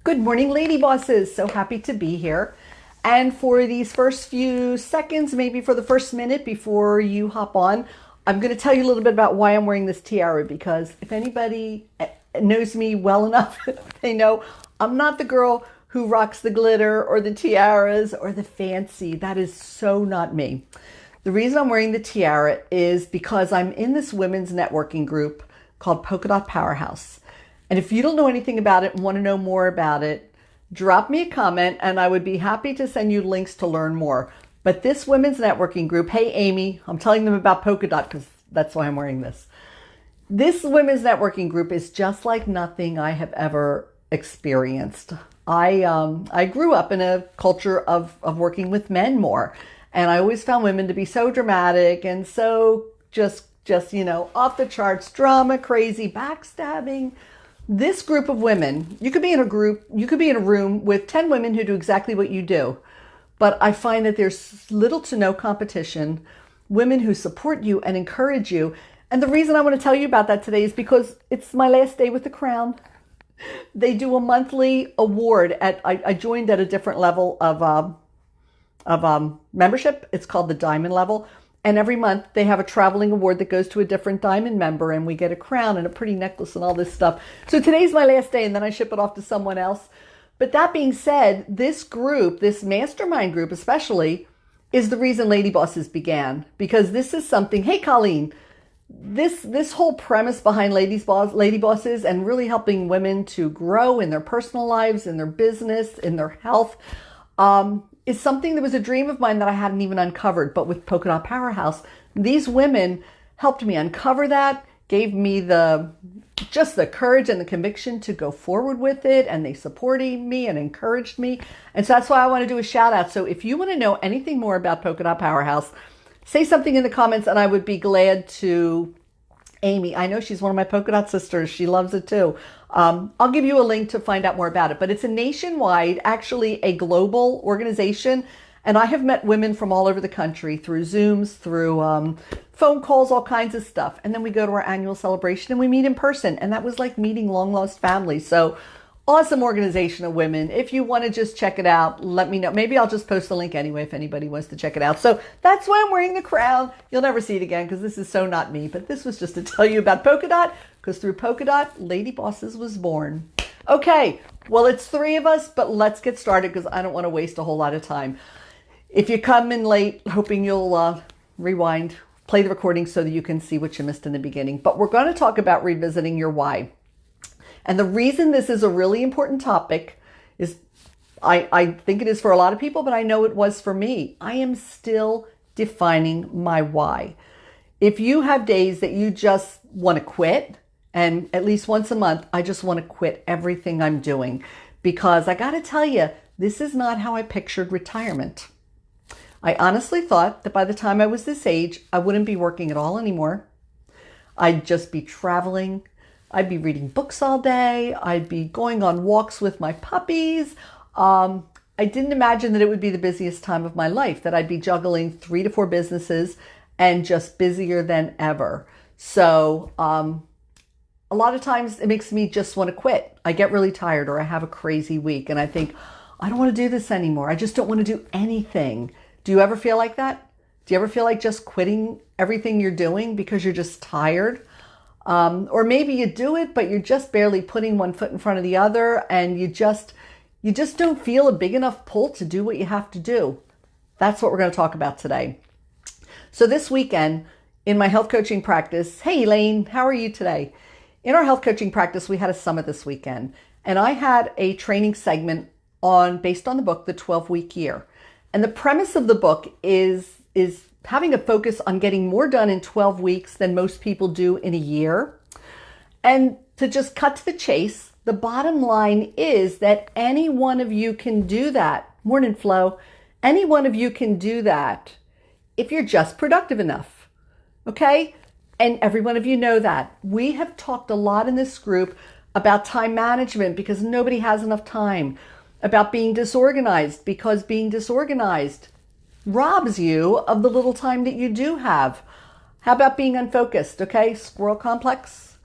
Good morning, lady bosses. So happy to be here. And for these first few seconds, maybe for the first minute before you hop on, I'm going to tell you a little bit about why I'm wearing this tiara, because if anybody knows me well enough, they know I'm not the girl who rocks the glitter or the tiaras or the fancy. That is so not me. The reason I'm wearing the tiara is because I'm in this women's networking group called Polka Dot Powerhouse. And if you don't know anything about it and want to know more about it, drop me a comment and I would be happy to send you links to learn more. But this women's networking group, hey Amy, I'm telling them about Polka Dot because that's why I'm wearing this. This women's networking group is just like nothing I have ever experienced. I grew up in a culture of working with men more. And I always found women to be so dramatic and so just off the charts, drama, crazy, backstabbing. This group of women, you could be in a room with 10 women who do exactly what you do. But I find that there's little to no competition, women who support you and encourage you. And the reason I want to tell you about that today is because it's my last day with the Crown. They do a monthly award I joined at a different level of membership. It's called the Diamond level. And every month they have a traveling award that goes to a different Diamond member, and we get a crown and a pretty necklace and all this stuff. So today's my last day, and then I ship it off to someone else. But that being said, this group, this mastermind group especially, is the reason Lady Bosses began. Because this is something, hey Colleen, this whole premise behind Lady Bosses and really helping women to grow in their personal lives, in their business, in their health, is something that was a dream of mine that I hadn't even uncovered. But with Polka Dot Powerhouse, these women helped me uncover that, gave me just the courage and the conviction to go forward with it, and they supported me and encouraged me. And so that's why I want to do a shout out. So if you want to know anything more about Polka Dot Powerhouse, say something in the comments and I would be glad to. Amy, I know she's one of my Polka Dot sisters. She loves it too. I'll give you a link to find out more about it. But it's a nationwide, actually a global organization. And I have met women from all over the country through Zooms, through phone calls, all kinds of stuff. And then we go to our annual celebration and we meet in person. And that was like meeting long lost family. So awesome organization of women. If you want to just check it out, let me know. Maybe I'll just post the link anyway if anybody wants to check it out. So that's why I'm wearing the crown. You'll never see it again because this is so not me. But this was just to tell you about Polka Dot, because through Polka Dot, Lady Bosses was born. Okay, well, it's 3 of us, but let's get started because I don't want to waste a whole lot of time. If you come in late, hoping you'll rewind, play the recording so that you can see what you missed in the beginning. But we're going to talk about revisiting your why. And the reason this is a really important topic is I think it is for a lot of people, but I know it was for me. I am still defining my why. If you have days that you just want to quit, and at least once a month, I just want to quit everything I'm doing, because I got to tell you, this is not how I pictured retirement. I honestly thought that by the time I was this age, I wouldn't be working at all anymore. I'd just be traveling. I'd be reading books all day. I'd be going on walks with my puppies. I didn't imagine that it would be the busiest time of my life, that I'd be juggling 3 to 4 businesses and just busier than ever. So a lot of times it makes me just want to quit. I get really tired or I have a crazy week and I think, I don't want to do this anymore. I just don't want to do anything. Do you ever feel like that? Do you ever feel like just quitting everything you're doing because you're just tired? Or maybe you do it, but you're just barely putting one foot in front of the other and you just don't feel a big enough pull to do what you have to do. That's what we're going to talk about today. So this weekend in my health coaching practice, hey Elaine, how are you today? In our health coaching practice, we had a summit this weekend and I had a training segment based on the book, The 12-Week Year. And the premise of the book is having a focus on getting more done in 12 weeks than most people do in a year. And to just cut to the chase, the bottom line is that any one of you can do that. Morning, Flo. Any one of you can do that if you're just productive enough. Okay? And every one of you know that. We have talked a lot in this group about time management because nobody has enough time, about being disorganized because being disorganized robs you of the little time that you do have. How about being unfocused? Okay, squirrel complex.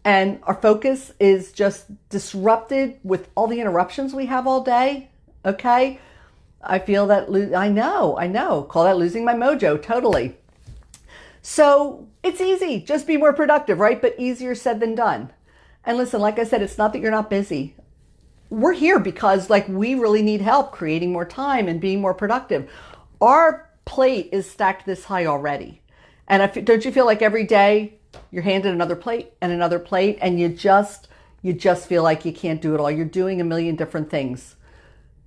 and our focus is just disrupted with all the interruptions we have all day. Okay. I feel that, I know, call that losing my mojo, totally. So it's easy, just be more productive, right? But easier said than done. And listen, like I said, it's not that you're not busy. We're here because we really need help creating more time and being more productive. Our plate is stacked this high already. And don't you feel like every day you're handed another plate and another plate, and you just feel like you can't do it all. You're doing a million different things.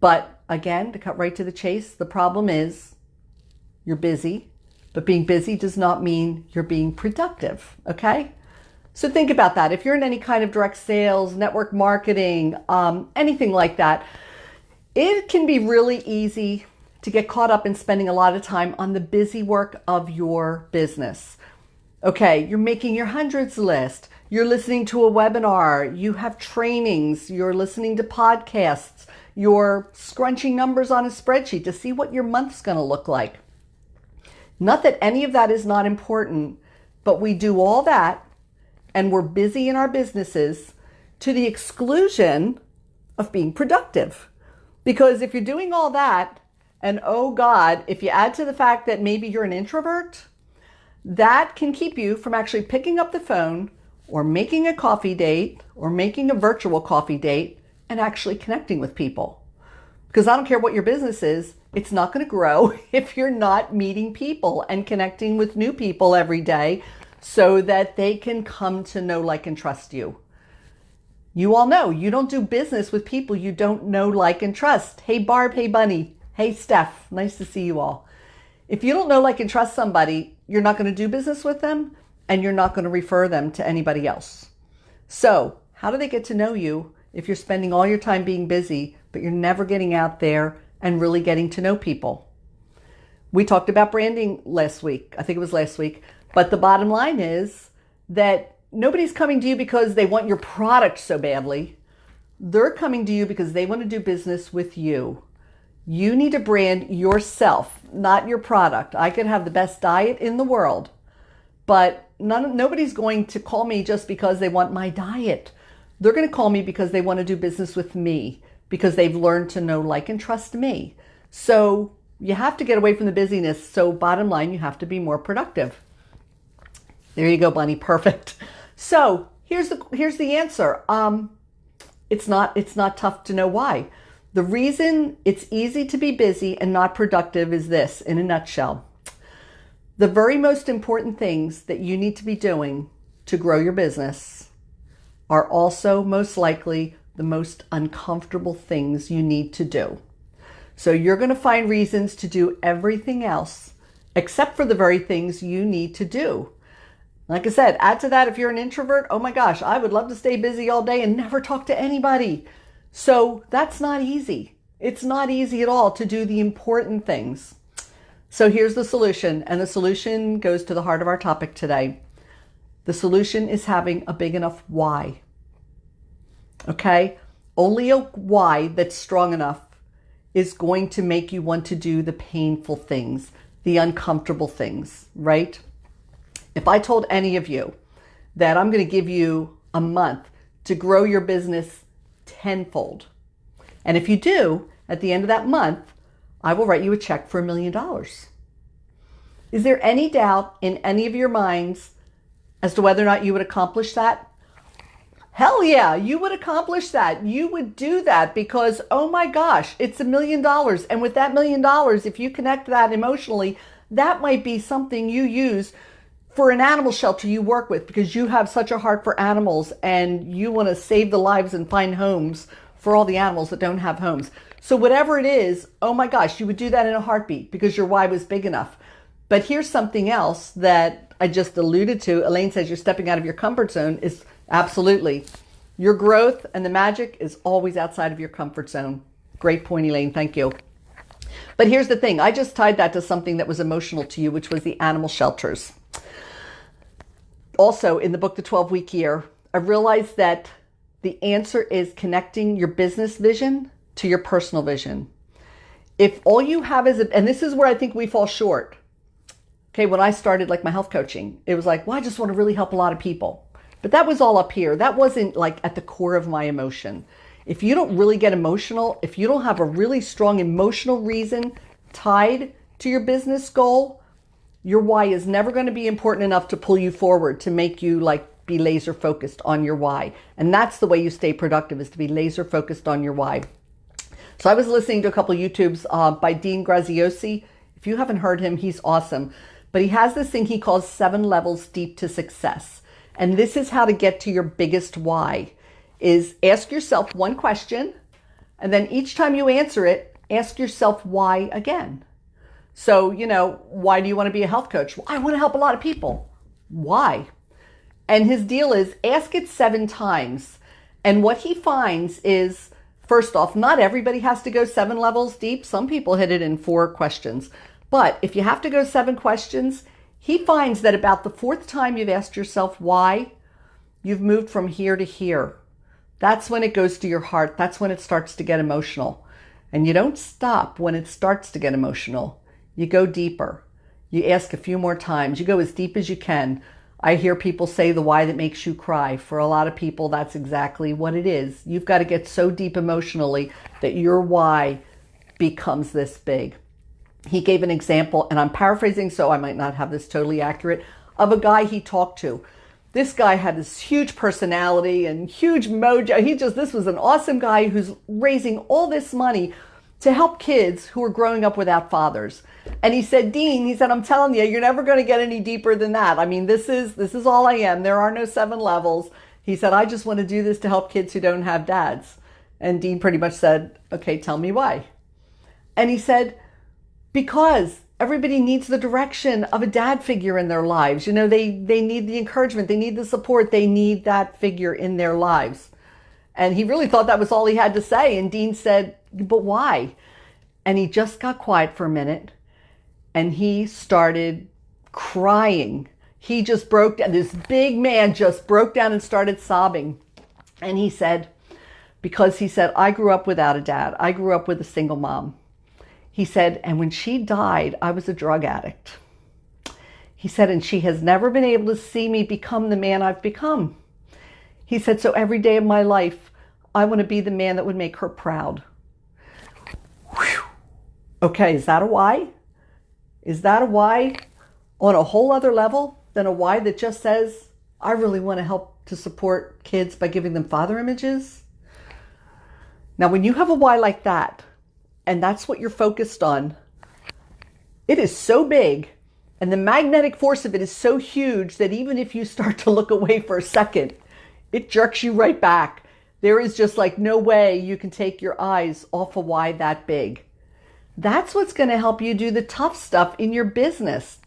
But again, to cut right to the chase, the problem is you're busy, but being busy does not mean you're being productive. Okay? So think about that. If you're in any kind of direct sales, network marketing, anything like that, it can be really easy to get caught up in spending a lot of time on the busy work of your business. Okay, you're making your hundreds list. You're listening to a webinar. You have trainings. You're listening to podcasts. You're scrunching numbers on a spreadsheet to see what your month's going to look like. Not that any of that is not important, but we do all that and we're busy in our businesses to the exclusion of being productive. Because if you're doing all that, and oh God, if you add to the fact that maybe you're an introvert, that can keep you from actually picking up the phone or making a coffee date or making a virtual coffee date and actually connecting with people. Because I don't care what your business is, it's not going to grow if you're not meeting people and connecting with new people every day so that they can come to know, like, and trust you. You all know you don't do business with people you don't know, like, and trust. Hey, Barb. Hey, Bunny. Hey, Steph. Nice to see you all. If you don't know, like, and trust somebody, you're not going to do business with them and you're not going to refer them to anybody else. So how do they get to know you if you're spending all your time being busy, but you're never getting out there and really getting to know people? We talked about branding last week. I think it was last week. But the bottom line is that nobody's coming to you because they want your product so badly. They're coming to you because they want to do business with you. You need to brand yourself, not your product. I could have the best diet in the world, but nobody's going to call me just because they want my diet. They're going to call me because they want to do business with me, because they've learned to know, like, and trust me. So you have to get away from the busyness. So bottom line, you have to be more productive. There you go, Bunny. Perfect. So here's the answer. It's not tough to know why. The reason it's easy to be busy and not productive is this, in a nutshell. The very most important things that you need to be doing to grow your business are also most likely the most uncomfortable things you need to do. So you're going to find reasons to do everything else except for the very things you need to do. Like I said, add to that, if you're an introvert, oh my gosh, I would love to stay busy all day and never talk to anybody. So that's not easy. It's not easy at all to do the important things. So here's the solution, and the solution goes to the heart of our topic today. The solution is having a big enough why. Okay? Only a why that's strong enough is going to make you want to do the painful things, the uncomfortable things, right? If I told any of you that I'm going to give you a month to grow your business tenfold, and if you do, at the end of that month, I will write you a check for $1 million. Is there any doubt in any of your minds as to whether or not you would accomplish that? Hell yeah, you would accomplish that. You would do that because, oh my gosh, it's $1 million. And with that $1 million, if you connect that emotionally, that might be something you use for an animal shelter you work with because you have such a heart for animals and you want to save the lives and find homes for all the animals that don't have homes. So whatever it is, oh my gosh, you would do that in a heartbeat because your why was big enough. But here's something else that I just alluded to. Elaine says you're stepping out of your comfort zone. Is absolutely. Your growth and the magic is always outside of your comfort zone. Great point, Elaine. Thank you. But here's the thing. I just tied that to something that was emotional to you, which was the animal shelters. Also, in the book, The 12-Week Year, I realized that the answer is connecting your business vision to your personal vision. If all you have is, and this is where I think we fall short. Okay, when I started like my health coaching, it was like, well, I just want to really help a lot of people. But that was all up here. That wasn't like at the core of my emotion. If you don't really get emotional, if you don't have a really strong emotional reason tied to your business goal, your why is never going to be important enough to pull you forward, to make you like be laser focused on your why. And that's the way you stay productive, is to be laser focused on your why. So I was listening to a couple of YouTubes by Dean Graziosi. If you haven't heard him, he's awesome. But he has this thing he calls 7 levels deep to success. And this is how to get to your biggest why, is ask yourself one question, and then each time you answer it, ask yourself why again. So, why do you want to be a health coach? Well, I want to help a lot of people. Why? And his deal is ask it 7 times. And what he finds is, first off, not everybody has to go 7 levels deep. Some people hit it in 4 questions. But if you have to go 7 questions, he finds that about the 4th time you've asked yourself why, you've moved from here to here. That's when it goes to your heart. That's when it starts to get emotional. And you don't stop when it starts to get emotional. You go deeper. You ask a few more times. You go as deep as you can. I hear people say the why that makes you cry. For a lot of people, that's exactly what it is. You've got to get so deep emotionally that your why becomes this big. He gave an example, and I'm paraphrasing, so I might not have this totally accurate, of a guy he talked to. This guy had this huge personality and huge mojo. This was an awesome guy who's raising all this money to help kids who are growing up without fathers. And he said, Dean, I'm telling you, you're never going to get any deeper than that. I mean, this is all I am. There are no 7 levels. He said, I just want to do this to help kids who don't have dads. And Dean pretty much said, okay, tell me why. And he said, because everybody needs the direction of a dad figure in their lives. They need the encouragement. They need the support. They need that figure in their lives. And he really thought that was all he had to say. And Dean said, but why? And he just got quiet for a minute and he started crying. He just broke down. This big man just broke down and started sobbing. And he said, I grew up without a dad. I grew up with a single mom. He said, and when she died, I was a drug addict. He said, and she has never been able to see me become the man I've become. He said, so every day of my life, I want to be the man that would make her proud. Whew. Okay, is that a why? Is that a why on a whole other level than a why that just says, I really want to help to support kids by giving them father images? Now, when you have a why like that, and that's what you're focused on, it is so big, and the magnetic force of it is so huge that even if you start to look away for a second, it jerks you right back. There is just like no way you can take your eyes off a why that big. That's what's going to help you do the tough stuff in your business.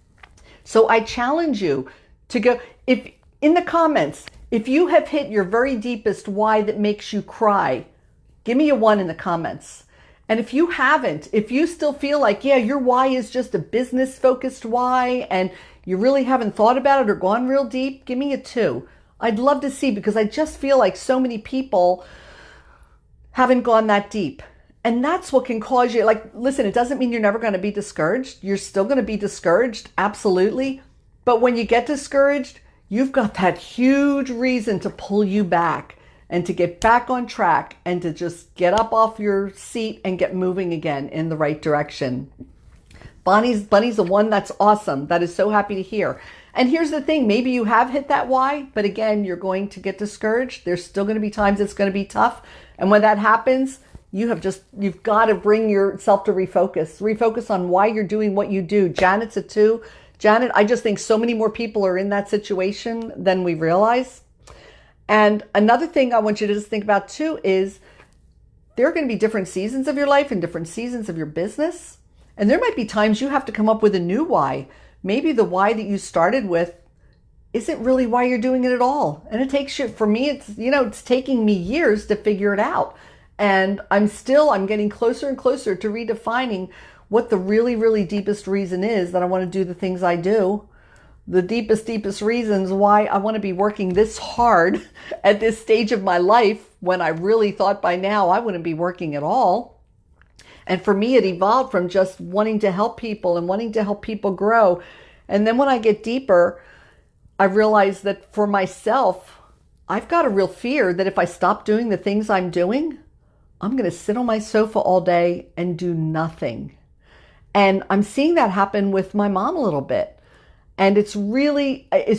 So I challenge you to go, if in the comments, if you have hit your very deepest why that makes you cry, give me a 1 in the comments. And if you haven't, if you still feel like, yeah, your why is just a business focused why and you really haven't thought about it or gone real deep, give me a 2. I'd love to see, because I just feel like so many people haven't gone that deep. And that's what can cause you, like, listen, it doesn't mean you're never going to be discouraged. You're still going to be discouraged, absolutely. But when you get discouraged, you've got that huge reason to pull you back and to get back on track and to just get up off your seat and get moving again in the right direction. Bunny's the one that's awesome. That is so happy to hear. And here's the thing, maybe you have hit that why, but again, you're going to get discouraged. There's still going to be times it's going to be tough. And when that happens, you've got to bring yourself to refocus on why you're doing what you do. Janet's a 2. Janet, I just think so many more people are in that situation than we realize. And another thing I want you to just think about too is there are going to be different seasons of your life and different seasons of your business. And there might be times you have to come up with a new why. Maybe the why that you started with isn't really why you're doing it at all. And it takes you, for me, it's taking me years to figure it out. And I'm getting closer and closer to redefining what the really, really deepest reason is that I want to do the things I do. The deepest reasons why I want to be working this hard at this stage of my life when I really thought by now I wouldn't be working at all. And for me, it evolved from just wanting to help people and wanting to help people grow. And then when I get deeper, I realized that for myself, I've got a real fear that if I stop doing the things I'm doing, I'm going to sit on my sofa all day and do nothing. And I'm seeing that happen with my mom a little bit. And it's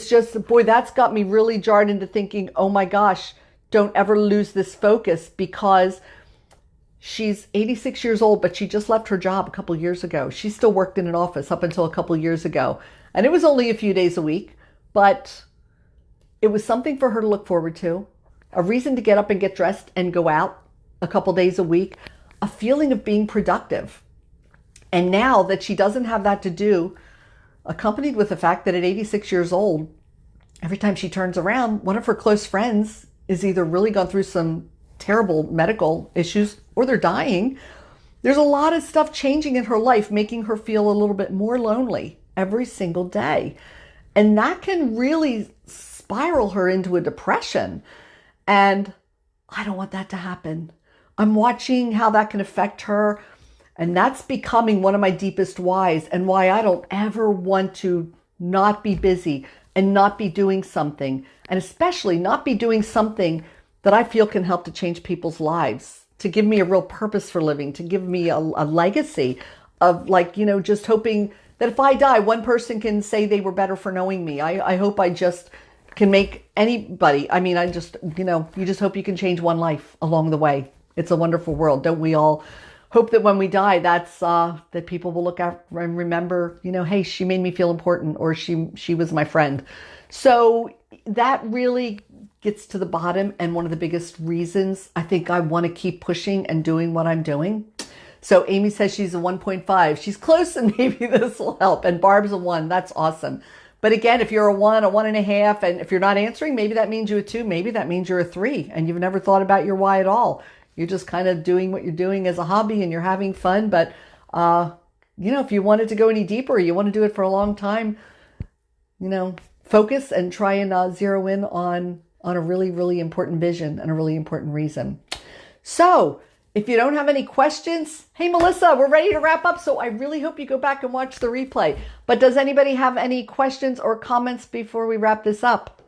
just, boy, that's got me really jarred into thinking, oh my gosh, don't ever lose this focus, because she's 86 years old, but she just left her job a couple years ago. She still worked in an office up until a couple years ago. And it was only a few days a week, but it was something for her to look forward to, a reason to get up and get dressed and go out a couple days a week, a feeling of being productive. And now that she doesn't have that to do, accompanied with the fact that at 86 years old, every time she turns around, one of her close friends is either really gone through some terrible medical issues or they're dying. There's a lot of stuff changing in her life, making her feel a little bit more lonely every single day. And that can really spiral her into a depression. And I don't want that to happen. I'm watching how that can affect her. And that's becoming one of my deepest whys, and why I don't ever want to not be busy and not be doing something, and especially not be doing something that I feel can help to change people's lives, to give me a real purpose for living, to give me a legacy of, like, just hoping that if I die, one person can say they were better for knowing me. I hope I just can make anybody, I just, you just hope you can change one life along the way. It's a wonderful world. Don't we all hope that when we die, that's that people will look at and remember, hey, she made me feel important, or she was my friend. So that really gets to the bottom, and one of the biggest reasons I think I want to keep pushing and doing what I'm doing. So Amy says she's a 1.5. She's close, and maybe this will help. And Barb's a 1. That's awesome. But again, if you're a 1, a 1.5, and if you're not answering, maybe that means you're a 2. Maybe that means you're a 3, and you've never thought about your why at all. You're just kind of doing what you're doing as a hobby, and you're having fun. But, if you wanted to go any deeper, you want to do it for a long time, focus and try and zero in on a really, really important vision and a really important reason. So if you don't have any questions, hey, Melissa, we're ready to wrap up. So I really hope you go back and watch the replay. But does anybody have any questions or comments before we wrap this up?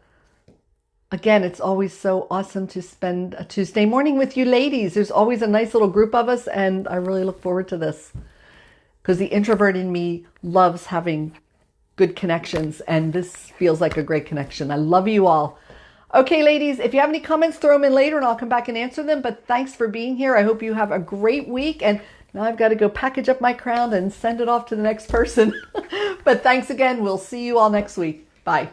Again, it's always so awesome to spend a Tuesday morning with you ladies. There's always a nice little group of us, and I really look forward to this, because the introvert in me loves having good connections, and this feels like a great connection. I love you all. Okay, ladies, if you have any comments, throw them in later and I'll come back and answer them. But thanks for being here. I hope you have a great week. And now I've got to go package up my crown and send it off to the next person. But thanks again. We'll see you all next week. Bye.